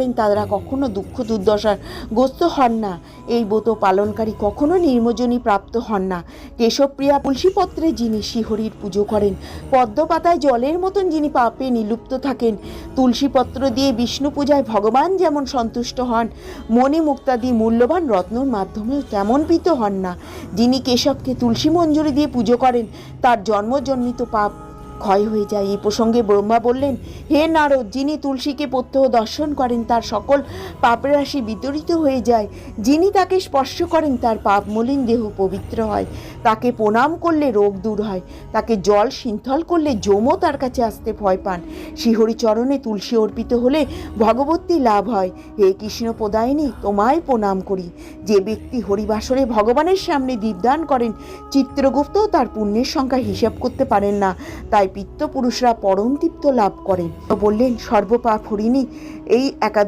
করেন তারা কখনো দুঃখ দুর্দশার গ্রস্ত হন না। এই ব্রত পালনকারী কখনো নির্মজনী প্রাপ্ত হন না। কেশবপ্রিয়া তুলসীপত্রে যিনি শ্রীহরির পুজো করেন, পদ্মপাতায় জলের মতন যিনি পাপে নিলুপ্ত থাকেন, তুলসীপত্র দিয়ে বিষ্ণু পূজায় ভগবান যেমন সন্তুষ্ট হন, মণিমুক্তাদি মূল্যবান রত্নর মাধ্যমেও তেমন প্রীত হন না। যিনি কেশবকে তুলসী মঞ্জুরি দিয়ে পুজো করেন তার জন্মজন্মিত পাপ ক্ষয় হয়ে যায়। এই প্রসঙ্গে ব্রহ্মা বললেন, হে নারদ, যিনি তুলসীকে প্রত্যহ দর্শন করেন তার সকল পাপের রাশি বিতরিত হয়ে যায়। যিনি তাকে স্পর্শ করেন তার পাপ মলিন দেহ পবিত্র হয়। তাকে প্রণাম করলে রোগ দূর হয়। তাকে জল সিন্থল করলে যমও তার কাছে আসতে ভয় পান। শ্রীহরি চরণে তুলসী অর্পিত হলে ভগবতী লাভ হয়। হে কৃষ্ণ প্রদায়িনী, তোমায় প্রণাম করি। যে ব্যক্তি হরিবাসরে ভগবানের সামনে দীপদান করেন, চিত্রগুপ্ত তার পুণ্যের সংখ্যা হিসাব করতে পারেন না। তাই পিত্তপুরুষরা পরম তৃপ্ত লাভ করেন। বললেন, সর্বপাপ হরিণী এই একাদশী